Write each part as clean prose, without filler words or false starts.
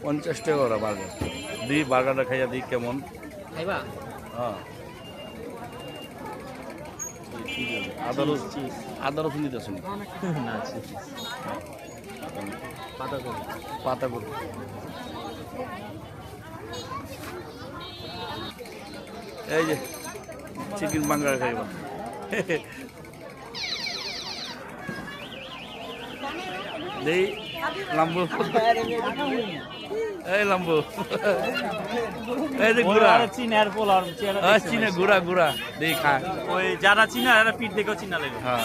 50 টাকা ওরা বার্গার দি বার্গারটা খাইয়া দিই কেমন খাইবা হ্যাঁ আদা রসুন দিতেছেন না পাতা করে এই যে চিকেন বার্গার খাইবা দেই লাম্বু এই লাম্বু এই যে গুড়া চিনার পোলার চিনা গুড়া গুড়া দেই খা ওই যারা চিনা এরা পিঠ দেখেও চিনা লাগে হ্যাঁ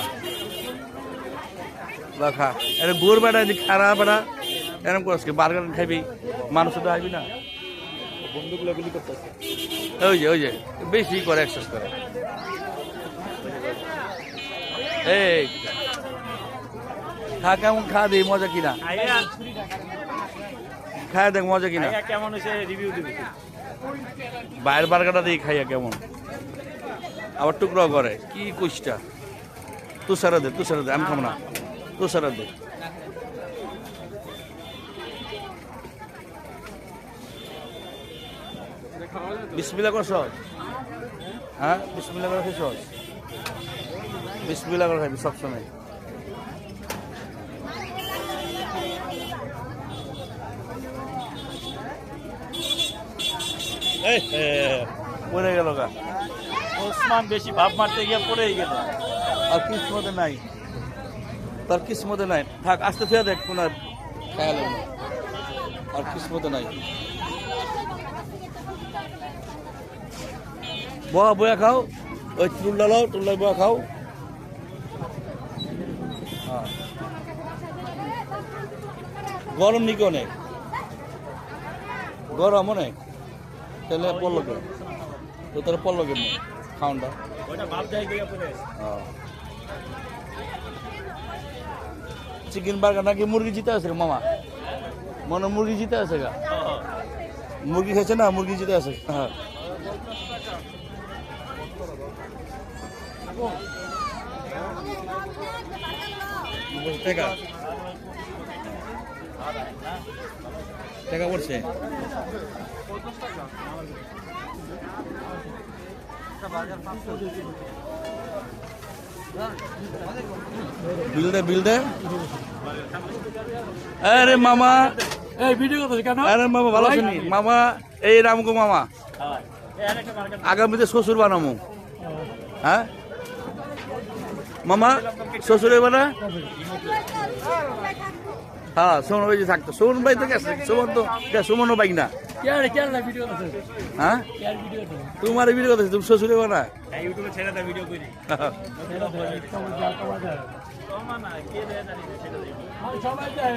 খা এটা গুড় বেড়া যে খারা বেড়া এরকম করছ কি বার্গার খাইবি মানুষ তো আইবি না বন্ধুগুলো গুলি করতেছে ওই যে বেশি করে এক্সারসাইজ করে এই খা কেমন খা দিই মজা কিনা খাই দেখ মজা কিনা কেমন হয়েছে রিভিউ দিবি বাইরের বার্গারটা দিয়ে খাইয়া কেমন আবার টুকরো করে কি কুচটা তুষারা দে আমি খাবো না তুষারা দে বিসমিল্লাহ কর সহজ হ্যাঁ বিসমিল্লাহ করে খাই সহজ বিসমিল্লাহ করে খাবি সবসময় পড়ে গেল গা ওসমান বেশি ভাব মারতে গিয়ে পড়েই গেল আর কিসমতে নাই তার কিসমতে নাই থাক আস্তে ফিরে দেখ কোন খেয়াল আর কিসমতে নাই বয়া খাও ওই টুল্লা লাও টুল্লা বয়া খাও হ্যাঁ গরম নাকি অনেক গরম অনেক তাহলে পড়লো কেন তো তাহলে পড়লো কেন খাওয়ানটা চিকেন বার্গার নাকি মুরগি জিতে আছে মামা মনে মুরগি জিতে আছে গা মুরগি খেয়েছে না মুরগি জিতে আছে হ্যাঁ টাকা পড়ছে বিল দে আরে মামা এই ভিডিও করতেছ কেন আরে মামা ভালো আছেন মামা এই রামগো মামা আগামীতে শ্বশুর বানামো হ্যাঁ মামা শ্বশুর এবার না হ্যাঁ সুমন ভাই যে থাকতো সুমন ভাই তো গেছে সুমন তো সুমনও বাইক না হ্যাঁ তোমার ভিডিও করতেছে তুমি শ্বশুর এবার না ইউটিউবে ছেড়ে দা ভিডিও করি সবাই যায়